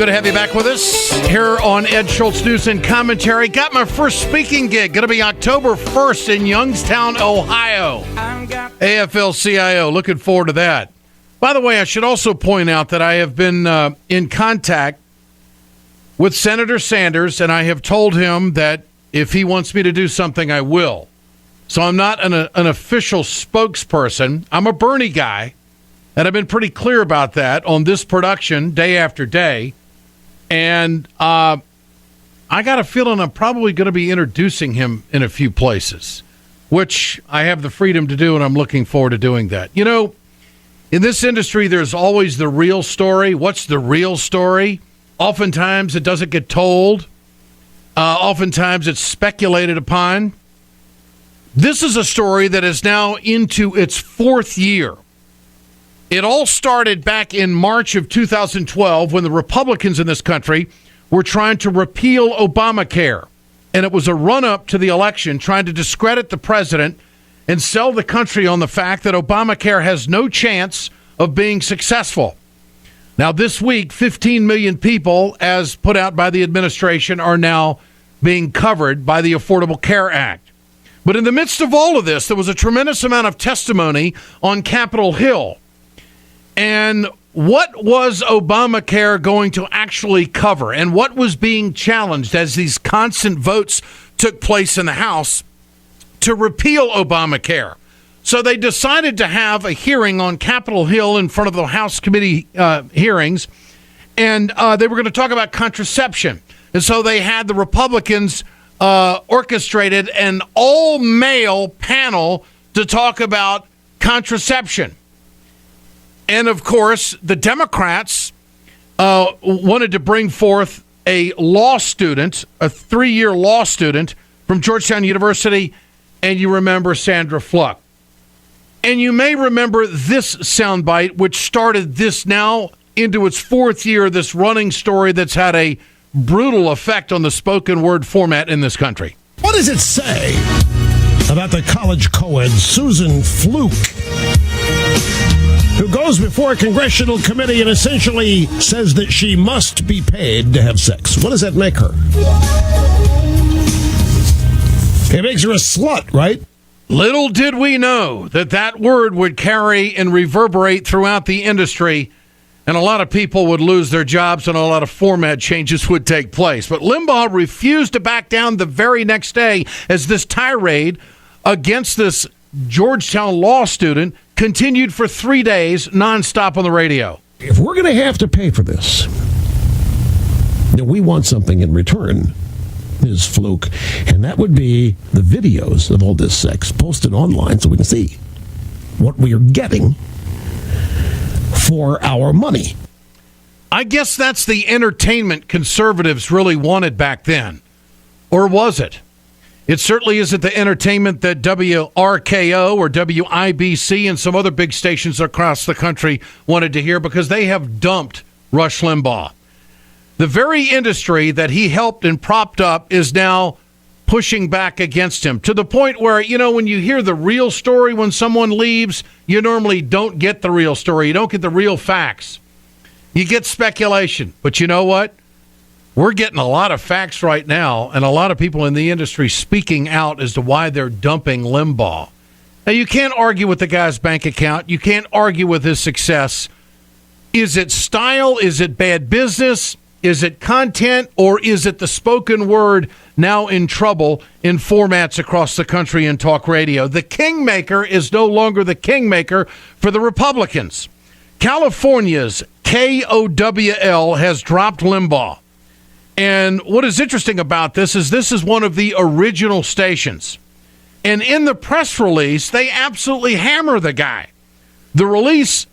Good to have you back with us here on Ed Schultz News and Commentary. Got my first speaking gig. Going to be October 1st in Youngstown, Ohio. AFL-CIO. Looking forward to that. By the way, I should also point out that I have been in contact with Senator Sanders, and I have told him that if he wants me to do something, I will. So I'm not an official spokesperson. I'm a Bernie guy, and I've been pretty clear about that on this production day after day. And I got a feeling I'm probably going to be introducing him in a few places, which I have the freedom to do, and I'm looking forward to doing that. You know, in this industry, there's always the real story. What's the real story? Oftentimes, it doesn't get told. Oftentimes, it's speculated upon. This is a story that is now into its fourth year. It all started back in March of 2012 when the Republicans in this country were trying to repeal Obamacare. And it was a run-up to the election trying to discredit the president and sell the country on the fact that Obamacare has no chance of being successful. Now, this week, 15 million people, as put out by the administration, are now being covered by the Affordable Care Act. But in the midst of all of this, there was a tremendous amount of testimony on Capitol Hill. And what was Obamacare going to actually cover? And what was being challenged as these constant votes took place in the House to repeal Obamacare? So they decided to have a hearing on Capitol Hill in front of the House committee hearings. And they were going to talk about contraception. And so they had the Republicans orchestrated an all-male panel to talk about contraception. And, of course, the Democrats wanted to bring forth a law student, a 3-year law student from Georgetown University, and you remember Sandra Fluck. And you may remember this soundbite, which started this now into its fourth year, this running story that's had a brutal effect on the spoken word format in this country. What does it say about the college co-ed Susan Fluke, who goes before a congressional committee and essentially says that she must be paid to have sex? What does that make her? It makes her a slut, right? Little did we know that that word would carry and reverberate throughout the industry, and a lot of people would lose their jobs and a lot of format changes would take place. But Limbaugh refused to back down the very next day as this tirade against this Georgetown law student continued for 3 days nonstop on the radio. If we're going to have to pay for this, then we want something in return, Ms. Fluke, and that would be the videos of all this sex posted online so we can see what we are getting for our money. I guess that's the entertainment conservatives really wanted back then. Or was it? It certainly isn't the entertainment that WRKO or WIBC and some other big stations across the country wanted to hear, because they have dumped Rush Limbaugh. The very industry that he helped and propped up is now pushing back against him, to the point where, you know, when you hear the real story when someone leaves, you normally don't get the real story. You don't get the real facts. You get speculation. But you know what? We're getting a lot of facts right now, and a lot of people in the industry speaking out as to why they're dumping Limbaugh. Now, you can't argue with the guy's bank account. You can't argue with his success. Is it style? Is it bad business? Is it content? Or is it the spoken word now in trouble in formats across the country in talk radio? The kingmaker is no longer the kingmaker for the Republicans. California's QwbeAC has dropped Limbaugh. And what is interesting about this is one of the original stations. And in the press release, they absolutely hammer the guy. The release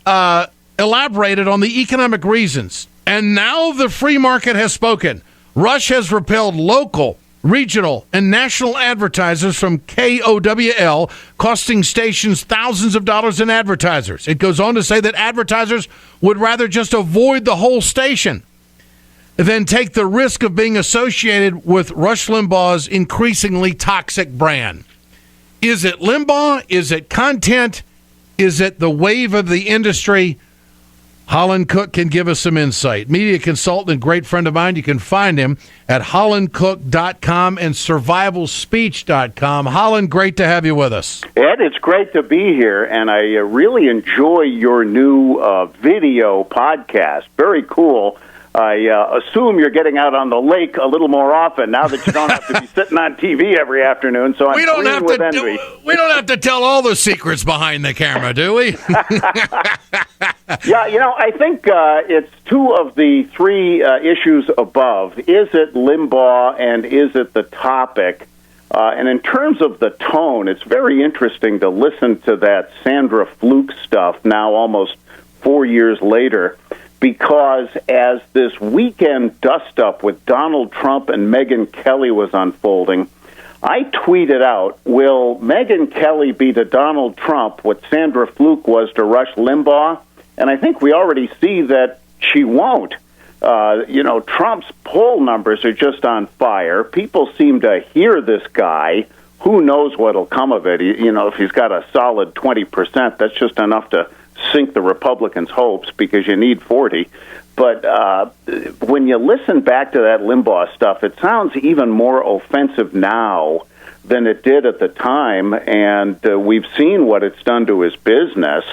elaborated on the economic reasons. And now the free market has spoken. Rush has repelled local, regional, and national advertisers from QwbeAC, costing stations thousands of dollars in advertisers. It goes on to say that advertisers would rather just avoid the whole station than take the risk of being associated with Rush Limbaugh's increasingly toxic brand. Is it Limbaugh? Is it content? Is it the wave of the industry? Holland Cooke can give us some insight. Media consultant and great friend of mine. You can find him at hollandcooke.com and survivalspeech.com. Holland, great to have you with us. Ed, it's great to be here, and I really enjoy your new video podcast. Very cool. I assume you're getting out on the lake a little more often now that you don't have to be sitting on TV every afternoon. So I'm fleeing with envy. We don't have to tell all the secrets behind the camera, do we? Yeah, I think it's two of the three issues above. Is it Limbaugh and is it the topic? And in terms of the tone, it's very interesting to listen to that Sandra Fluke stuff now almost 4 years later, because as this weekend dust-up with Donald Trump and Megyn Kelly was unfolding, I tweeted out, will Megyn Kelly be to Donald Trump what Sandra Fluke was to Rush Limbaugh? And I think we already see that she won't. Trump's poll numbers are just on fire. People seem to hear this guy. Who knows what'll come of it? If he's got a solid 20%, that's just enough to sink the Republicans' hopes because you need 40. But when you listen back to that Limbaugh stuff, it sounds even more offensive now than it did at the time, and we've seen what it's done to his business.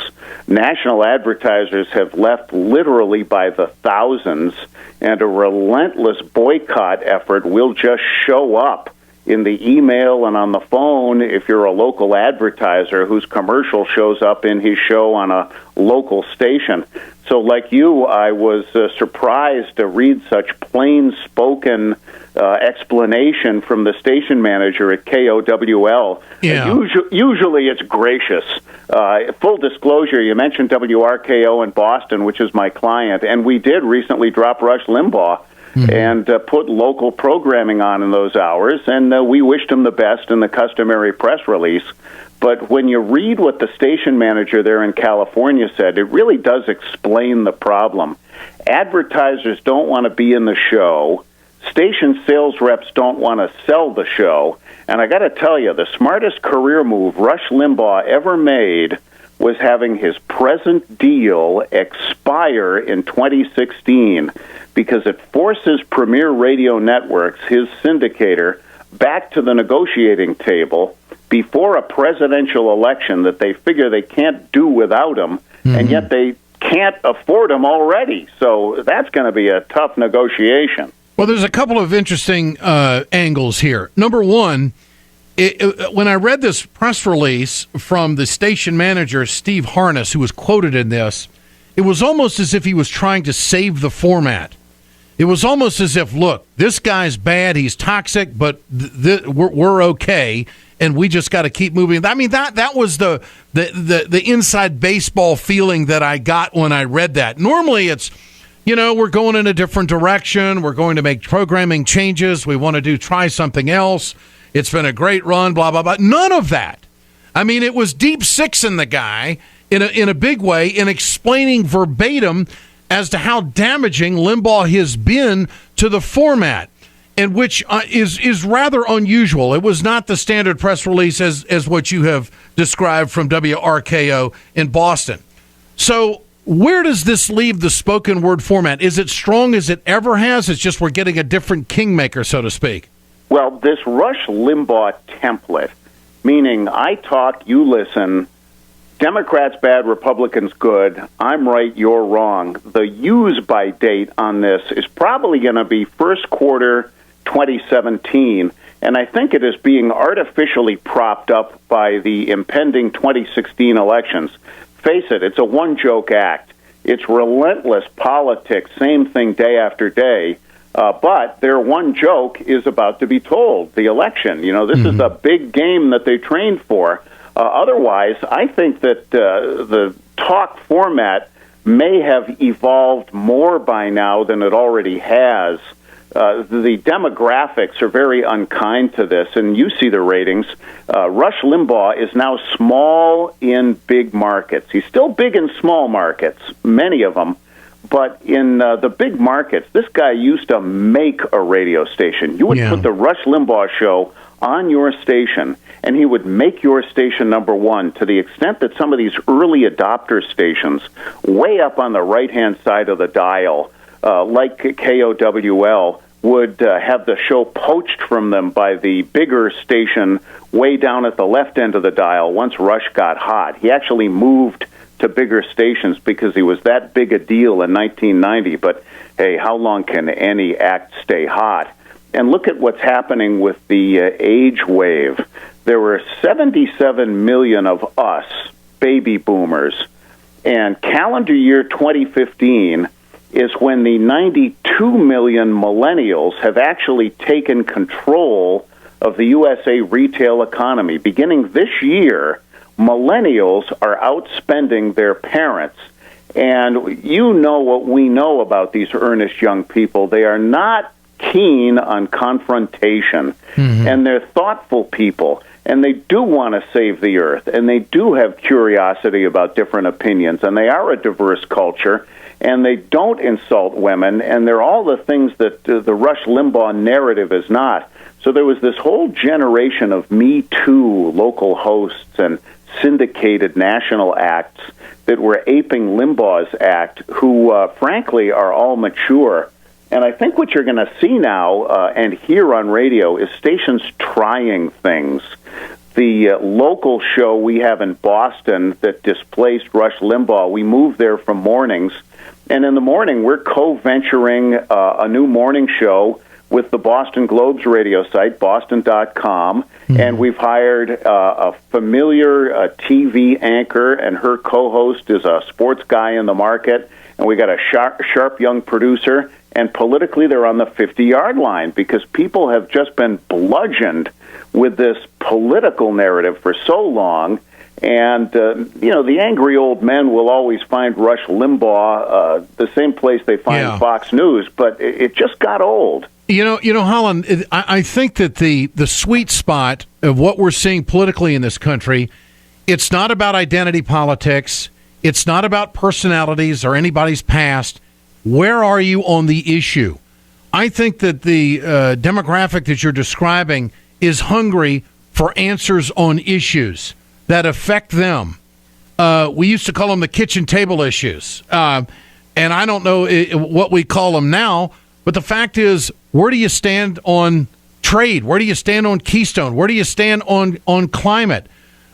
National advertisers have left literally by the thousands, and a relentless boycott effort will just show up in the email and on the phone if you're a local advertiser whose commercial shows up in his show on a local station. So like you, I was surprised to read such plain-spoken explanation from the station manager at QwbeAC. Yeah. Usually it's gracious. Full disclosure, you mentioned WRKO in Boston, which is my client, and we did recently drop Rush Limbaugh and put local programming on in those hours, and we wished him the best in the customary press release. But when you read what the station manager there in California said, it really does explain the problem. Advertisers don't want to be in the show. Station sales reps don't want to sell the show. And I got to tell you, the smartest career move Rush Limbaugh ever made was having his present deal expire in 2016 because it forces Premier Radio Networks, his syndicator, back to the negotiating table before a presidential election that they figure they can't do without him, and yet they can't afford him already. So that's going to be a tough negotiation. Well, there's a couple of interesting angles here. Number one, when I read this press release from the station manager, Steve Harness, who was quoted in this, it was almost as if he was trying to save the format. It was almost as if, look, this guy's bad, he's toxic, but we're okay, and we just got to keep moving. I mean, that was the inside baseball feeling that I got when I read that. Normally it's, we're going in a different direction, we're going to make programming changes, we want to try something else, it's been a great run, blah, blah, blah. None of that. I mean, it was deep sixing the guy in a big way in explaining verbatim as to how damaging Limbaugh has been to the format, and which is rather unusual. It was not the standard press release as what you have described from WRKO in Boston. So where does this leave the spoken word format? Is it strong as it ever has? It's just we're getting a different kingmaker, so to speak. Well, this Rush Limbaugh template, meaning I talk, you listen, Democrats bad, Republicans good, I'm right, you're wrong. The use-by date on this is probably going to be first quarter 2017, and I think it is being artificially propped up by the impending 2016 elections. Face it, it's a one-joke act. It's relentless politics, same thing day after day, but their one joke is about to be told, the election. This is a big game that they trained for. Otherwise, I think that the talk format may have evolved more by now than it already has. The demographics are very unkind to this, and you see the ratings. Rush Limbaugh is now small in big markets. He's still big in small markets, many of them, But in the big markets, this guy used to make a radio station. You would put the Rush Limbaugh show on your station, and he would make your station number one, to the extent that some of these early adopter stations, way up on the right-hand side of the dial, like KWL, would have the show poached from them by the bigger station way down at the left end of the dial once Rush got hot. He actually moved to bigger stations because he was that big a deal in 1990. But, hey, how long can any act stay hot? And look at what's happening with the age wave. There were 77 million of us, baby boomers, and calendar year 2015 is when the 92 million millennials have actually taken control of the USA retail economy. Beginning this year, millennials are outspending their parents. And you know what we know about these earnest young people. They are not keen on confrontation, and they're thoughtful people, and they do want to save the earth, and they do have curiosity about different opinions, and they are a diverse culture, and they don't insult women, and they're all the things that the Rush Limbaugh narrative is not. So there was this whole generation of Me Too local hosts and syndicated national acts that were aping Limbaugh's act, who, frankly, are all mature. And I think what you're going to see now and hear on radio is stations trying things. The local show we have in Boston that displaced Rush Limbaugh, we moved there from mornings. And in the morning, we're co-venturing a new morning show with the Boston Globe's radio site, boston.com, and we've hired a familiar TV anchor, and her co-host is a sports guy in the market, and we got a sharp young producer, and politically they're on the 50-yard line because people have just been bludgeoned with this political narrative for so long. And, the angry old men will always find Rush Limbaugh the same place they find Fox News, but it just got old. Holland, I think that the sweet spot of what we're seeing politically in this country, it's not about identity politics. It's not about personalities or anybody's past. Where are you on the issue? I think that the demographic that you're describing is hungry for answers on issues that affect them. We used to call them the kitchen table issues. And I don't know what we call them now, but the fact is, where do you stand on trade? Where do you stand on Keystone? Where do you stand on climate?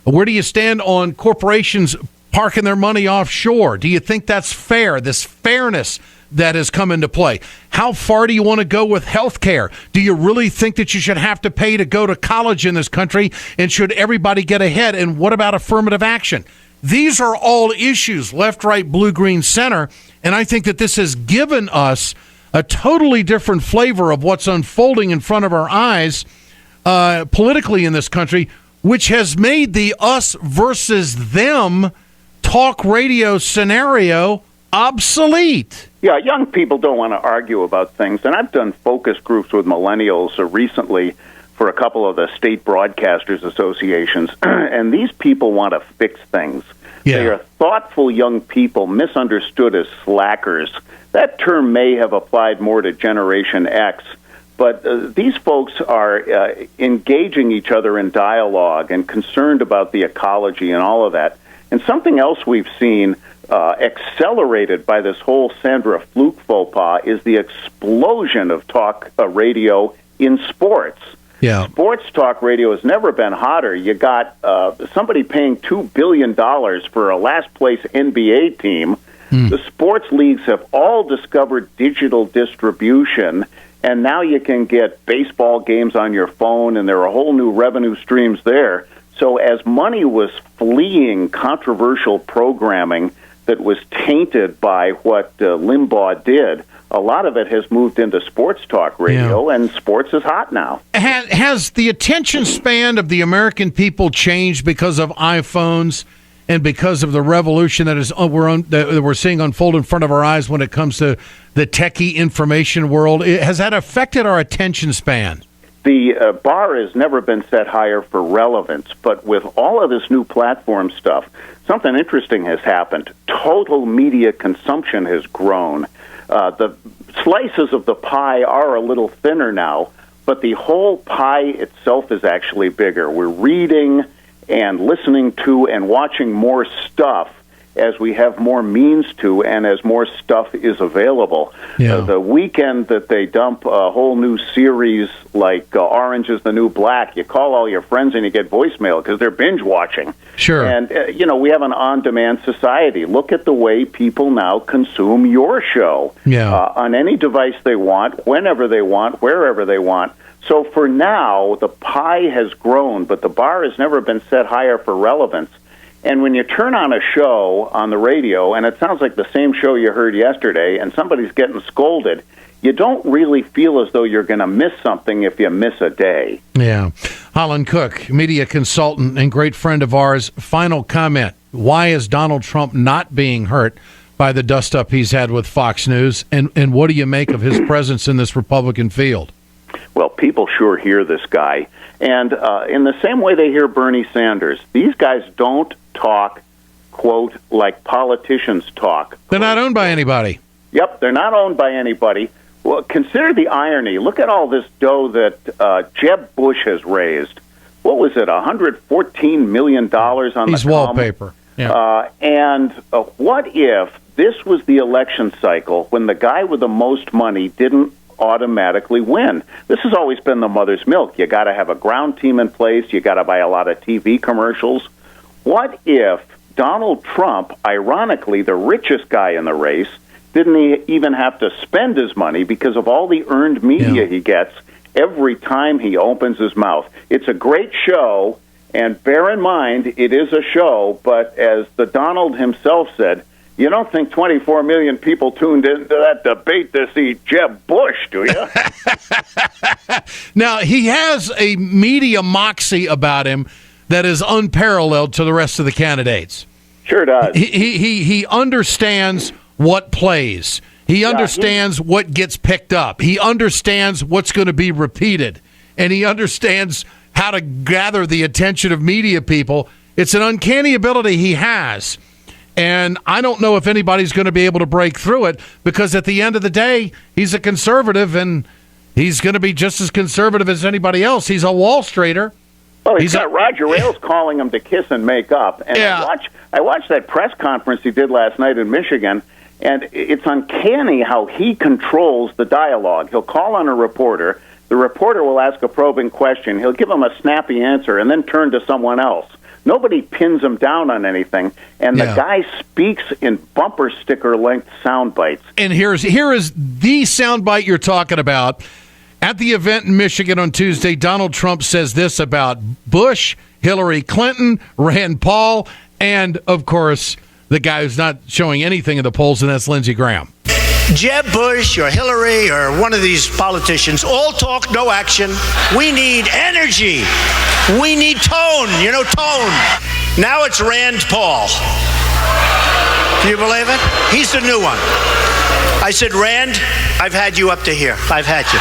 Where do you stand on corporations parking their money offshore? Do you think that's fair, this fairness that has come into play? How far do you want to go with health care? Do you really think that you should have to pay to go to college in this country? And should everybody get ahead? And what about affirmative action? These are all issues, left, right, blue, green, center. And I think that this has given us a totally different flavor of what's unfolding in front of our eyes politically in this country, which has made the us versus them talk radio scenario obsolete. Yeah, young people don't want to argue about things. And I've done focus groups with millennials recently for a couple of the state broadcasters associations. And these people want to fix things. Yeah. They are thoughtful young people, misunderstood as slackers. That term may have applied more to Generation X. But these folks are engaging each other in dialogue and concerned about the ecology and all of that. And something else we've seen accelerated by this whole Sandra Fluke faux pas is the explosion of talk radio in sports. Yeah. Sports talk radio has never been hotter. You got somebody paying $2 billion for a last-place NBA team. The sports leagues have all discovered digital distribution, and now you can get baseball games on your phone, and there are whole new revenue streams there. So as money was fleeing controversial programming that was tainted by what Limbaugh did, a lot of it has moved into sports talk radio, and sports is hot now. Has the attention span of the American people changed because of iPhones and because of the revolution that we're seeing unfold in front of our eyes when it comes to the techie information world? Has that affected our attention span? The bar has never been set higher for relevance, but with all of this new platform stuff, something interesting has happened. Total media consumption has grown. The slices of the pie are a little thinner now, but the whole pie itself is actually bigger. We're reading and listening to and watching more stuff as we have more means to and as more stuff is available. Yeah. The weekend that they dump a whole new series like Orange is the New Black, you call all your friends and you get voicemail because they're binge watching. Sure. And, we have an on-demand society. Look at the way people now consume your show on any device they want, whenever they want, wherever they want. So for now, the pie has grown, but the bar has never been set higher for relevance. And when you turn on a show on the radio, and it sounds like the same show you heard yesterday, and somebody's getting scolded, you don't really feel as though you're going to miss something if you miss a day. Yeah. Holland Cooke, media consultant and great friend of ours. Final comment. Why is Donald Trump not being hurt by the dust-up he's had with Fox News? And what do you make of his presence in this Republican field? Well, people sure hear this guy. And in the same way they hear Bernie Sanders, these guys don't talk, quote, like politicians talk. They're not owned by anybody. Yep, they're not owned by anybody. Well, consider the irony. Look at all this dough that Jeb Bush has raised. What was it, $114 million on He's the wallpaper. Yeah. And what if this was the election cycle when the guy with the most money didn't automatically win? This has always been the mother's milk. You got to have a ground team in place. You got to buy a lot of TV commercials. What if Donald Trump, ironically the richest guy in the race, didn't even have to spend his money because of all the earned media he gets every time he opens his mouth? It's a great show, and bear in mind, it is a show, but as the Donald himself said, you don't think 24 million people tuned into that debate to see Jeb Bush, do you? Now, he has a media moxie about him that is unparalleled to the rest of the candidates. Sure does. He understands what plays. He understands what gets picked up. He understands what's going to be repeated. And he understands how to gather the attention of media people. It's an uncanny ability he has. And I don't know if anybody's going to be able to break through it, because at the end of the day, he's a conservative, and he's going to be just as conservative as anybody else. He's a Wall Streeter. Well, he's got Roger Ailes calling him to kiss and make up. And I watched that press conference he did last night in Michigan, and it's uncanny how he controls the dialogue. He'll call on a reporter. The reporter will ask a probing question. He'll give him a snappy answer and then turn to someone else. Nobody pins him down on anything, and the guy speaks in bumper sticker length sound bites. And here is the sound bite you're talking about. At the event in Michigan on Tuesday, Donald Trump says this about Bush, Hillary Clinton, Rand Paul, and, of course, the guy who's not showing anything in the polls, and that's Lindsey Graham. Jeb Bush or Hillary or one of these politicians, all talk, no action. We need energy. We need tone, tone. Now it's Rand Paul. Do you believe it? He's the new one. I said, Rand, I've had you up to here. I've had you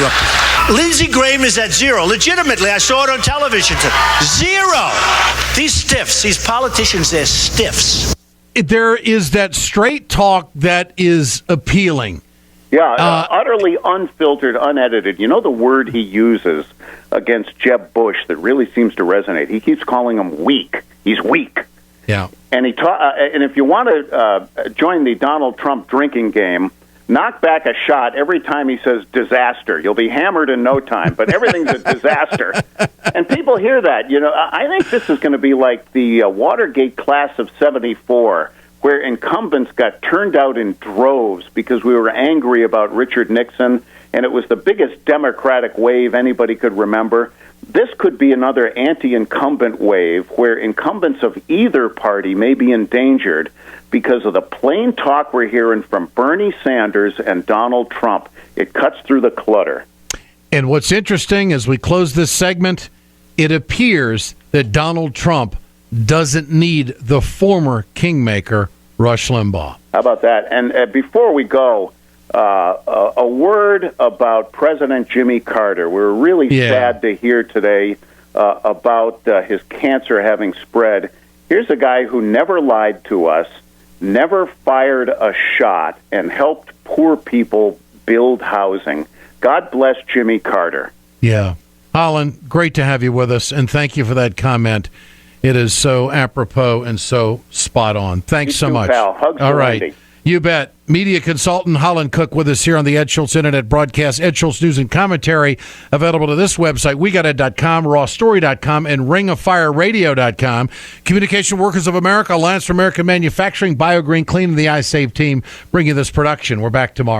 up to here. Lindsey Graham is at zero. Legitimately, I saw it on television. Zero. These stiffs, these politicians, they're stiffs. There is that straight talk that is appealing. Yeah, utterly unfiltered, unedited. You know the word he uses against Jeb Bush that really seems to resonate? He keeps calling him weak. He's weak. Yeah. And and if you want to join the Donald Trump drinking game, knock back a shot every time he says disaster. You'll be hammered in no time, but everything's a disaster. And people hear that. I think this is going to be like the Watergate class of 74, where incumbents got turned out in droves because we were angry about Richard Nixon, and it was the biggest Democratic wave anybody could remember. This could be another anti-incumbent wave where incumbents of either party may be endangered because of the plain talk we're hearing from Bernie Sanders and Donald Trump. It cuts through the clutter. And what's interesting, as we close this segment, it appears that Donald Trump doesn't need the former kingmaker, Rush Limbaugh. How about that? And before we go, A word about President Jimmy Carter. We're really sad to hear today about his cancer having spread. Here's a guy who never lied to us, never fired a shot, and helped poor people build housing. God bless Jimmy Carter. Yeah. Holland, great to have you with us, and thank you for that comment. It is so apropos and so spot on. Thanks so much. Pal. Hugs. All right. Wendy. You bet. Media consultant Holland Cooke with us here on the Ed Schultz Internet broadcast. Ed Schultz News and Commentary available to this website, wegoted.com, rawstory.com, and ringofireradio.com. Communication Workers of America, Alliance for American Manufacturing, BioGreen Clean, and the iSave team bring you this production. We're back tomorrow.